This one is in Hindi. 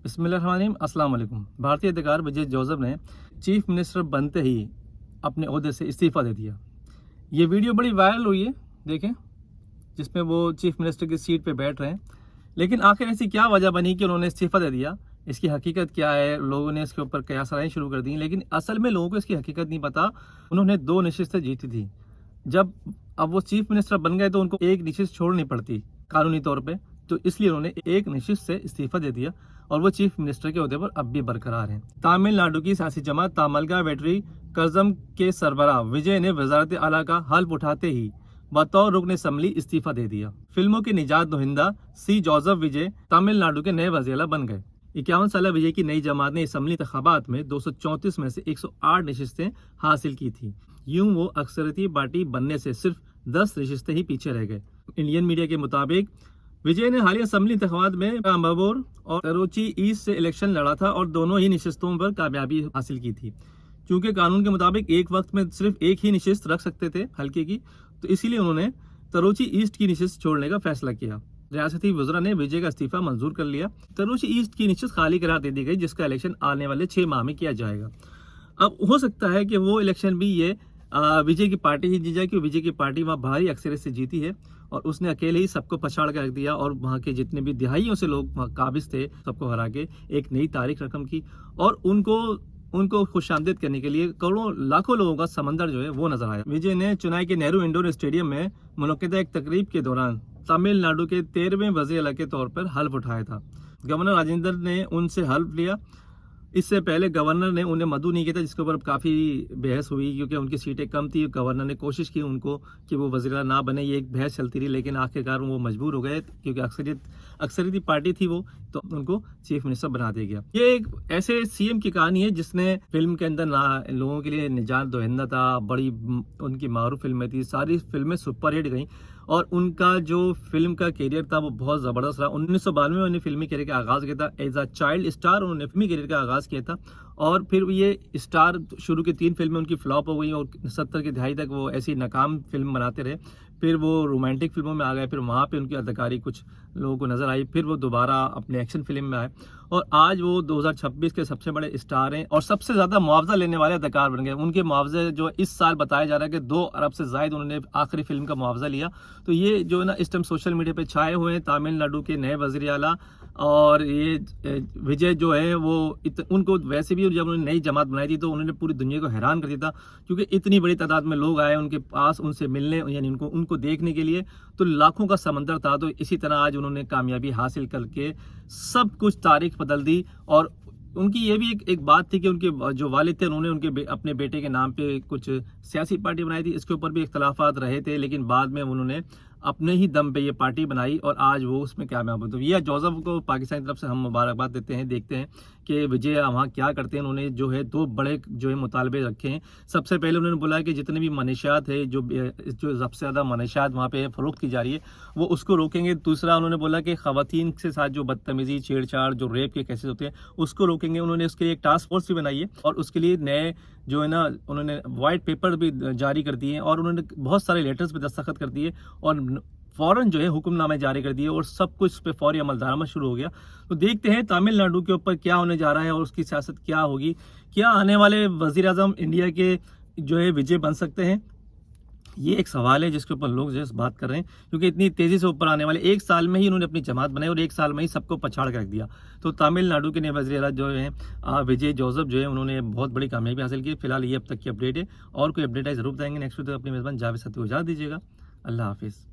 बिस्मिल्लाहिर्रहमानिर्रहीम, अस्सलाम वालेकुम। भारतीय अधिकार विजय जोसेफ ने चीफ मिनिस्टर बनते ही अपने ओहदे से इस्तीफ़ा दे दिया। ये वीडियो बड़ी वायरल हुई है, देखें, जिसमें वो चीफ मिनिस्टर की सीट पे बैठ रहे हैं। लेकिन आखिर ऐसी क्या वजह बनी कि उन्होंने इस्तीफ़ा दे दिया? इसकी हकीकत क्या है? लोगों ने इसके ऊपर कयासराएँ शुरू कर दी, लेकिन असल में लोगों को इसकी हकीकत नहीं पता। उन्होंने 2 नशिस्तें जीती थी। जब अब वो चीफ मिनिस्टर बन गए तो उनको एक नशिस्त छोड़नी पड़ती कानूनी तौर पे, तो इसलिए उन्होंने एक नशिस्त से इस्तीफा दे दिया और वो चीफ मिनिस्टर के ओहदे पर अब भी बरकरार हैं। तमिलनाडु की सियासी जमात तामलगा वेटरी कर्जम के सरबराह विजय ने वजारत आला का हल्फ उठाते ही बतौर रुकन असम्बली इस्तीफा दे दिया। फिल्मों के निजात दहिंदा सी जोसेफ विजय तमिलनाडु के नए वज़ीर आला बन गए। 51 साल विजय की नई जमात ने असम्बली इंतखाबात में 234 में से 108 नशिस्तें हासिल की थी। यूं वो अक्सरियती पार्टी बनने से सिर्फ 10 नशिस्तें ही पीछे रह गए। इंडियन मीडिया के मुताबिक विजय ने हालिया असम्बली इंतखाबात में अम्बाबोर और करोची ईस्ट से इलेक्शन लड़ा था और दोनों ही नशिस्तों पर कामयाबी हासिल की थी। क्योंकि कानून के मुताबिक एक वक्त में सिर्फ एक ही नशिस्त रख सकते थे हल्के की, तो इसीलिए उन्होंने करोची ईस्ट की नशिस्त छोड़ने का फैसला किया। रियासती वज़रा ने विजय का इस्तीफा मंजूर कर लिया। करोची ईस्ट की नशिस्त खाली करार दे दी गई, जिसका इलेक्शन आने वाले 6 माह में किया जाएगा। अब हो सकता है कि वो इलेक्शन भी ये विजय की पार्टी ही जीत जाए, क्योंकि विजय की पार्टी वहाँ भारी अक्सरियत से जीती है और उसने अकेले ही सबको पछाड़ के रख दिया और वहाँ के जितने भी दिहाइयों से लोग काबिज थे सबको हरा के एक नई तारीख रकम की और उनको खुशामदीद करने के लिए करोड़ों लाखों लोगों का समंदर जो है वो नजर आया। विजय ने चेन्नई के नेहरू इंडोर स्टेडियम में मुनक्किदा एक तकरीब के दौरान तमिलनाडु के 13वें वज़ीर आला के तौर पर हल्फ उठाया था। गवर्नर राजेंद्र ने उनसे हल्फ लिया। इससे पहले गवर्नर ने उन्हें मदऊ नहीं किया था, जिसके ऊपर काफ़ी बहस हुई क्योंकि उनकी सीटें कम थी। गवर्नर ने कोशिश की उनको कि वो वज़ीर आला ना बने, ये एक बहस चलती रही, लेकिन आखिरकार वो मजबूर हो गए क्योंकि अक्सरियती पार्टी थी वो, तो उनको चीफ मिनिस्टर बना दिया गया। ये एक ऐसे सीएम की कहानी है जिसने फिल्म के अंदर ना लोगों के लिए निजात दहिंदा था, बड़ी उनकी मारूफ फिल्में थी, सारी फिल्में सुपरहिट गई और उनका जो फिल्म का कैरियर था वो बहुत ज़बरदस्त रहा। 1992 में उन्होंने फिल्मी कैरियर का आगाज़ किया था। एज अ चाइल्ड स्टार उन्होंने फिल्मी कैरियर का आगाज़ किया था और फिर ये स्टार शुरू की 3 फिल्में उनकी फ्लॉप हो गई और 70 की दहाई तक वो ऐसी नाकाम फिल्म बनाते रहे। फिर वो रोमांटिक फिल्मों में आ गए, फिर वहाँ पे उनकी अदाकारी कुछ लोगों को नजर आई, फिर वो दोबारा अपने एक्शन फिल्म में आए और आज वो 2026 के सबसे बड़े स्टार हैं और सबसे ज़्यादा मुआवजा लेने वाले अदाकार बन गए। उनके मुआवजे जो इस साल बताया जा रहा है कि 2 अरब से ज़ायद उन्होंने आखिरी फिल्म का मुआवजा लिया। तो ये जो है ना इस टाइम सोशल मीडिया पे छाए हुए हैं तमिलनाडु के नए वज़ीर आला और ये विजय जो है वो उनको वैसे भी जब उन्होंने नई जमात बनाई थी तो उन्होंने पूरी दुनिया को हैरान कर दिया था, क्योंकि इतनी बड़ी तादाद में लोग आए उनके पास उनसे मिलने, यानी उनको देखने के लिए, तो लाखों का समंदर था। तो इसी तरह आज उन्होंने कामयाबी हासिल करके सब कुछ तारीख बदल दी। और उनकी ये भी एक बात थी कि उनके जो वालिद थे उन्होंने अपने बेटे के नाम पे कुछ सियासी पार्टी बनाई थी। इसके ऊपर भी इख्तलाफात रहे थे, लेकिन बाद में उन्होंने अपने ही दम पे ये पार्टी बनाई और आज वो उसमें कामयाब हो। तो ये जोसेफ को पाकिस्तान की तरफ से हम मुबारकबाद देते हैं। देखते हैं कि विजय वहाँ क्या करते हैं। उन्होंने जो है 2 बड़े जो है मुतालबे रखे हैं। सबसे पहले उन्होंने बोला कि जितने भी मनशियात है, जो सबसे ज़्यादा मनशियात वहाँ पे फरोख्त की जा रही है, वो उसको रोकेंगे। दूसरा उन्होंने बोला कि ख़वातीन के साथ जो बदतमीज़ी, छेड़छाड़, जो रेप के केसेस होते हैं उसको रोकेंगे। उन्होंने उसके लिए एक टास्क फोर्स भी बनाई है और उसके लिए नए जो है ना उन्होंने वाइट पेपर भी जारी कर दिए और उन्होंने बहुत सारे लेटर्स पे दस्तखत कर दिए और फौरन जो है हुक्मनामे जारी कर दिए और सब कुछ पे फौरी अमल दरामद शुरू हो गया। तो देखते हैं तमिलनाडु के ऊपर क्या होने जा रहा है और उसकी सियासत क्या होगी। क्या आने वाले वज़ीर आज़म इंडिया के जो है विजय बन सकते हैं? ये एक सवाल है जिसके ऊपर लोग जो है बात कर रहे हैं, क्योंकि इतनी तेजी से ऊपर आने वाले 1 साल में ही उन्होंने अपनी जमात बनाई और 1 साल में ही सबको पछाड़ कर रख दिया। तो तमिलनाडु के नए वज़ीर आला जो है विजय जोसेफ जो है उन्होंने बहुत बड़ी कामयाबी हासिल की। फिलहाल ये अब तक की अपडेट है और कोई अपडेट है जरूर बताएंगे नेक्स्ट वीडियो। अपनी मेज़बान जावेद साथी को इजाज़त दीजिएगा। अल्लाह हाफिज़।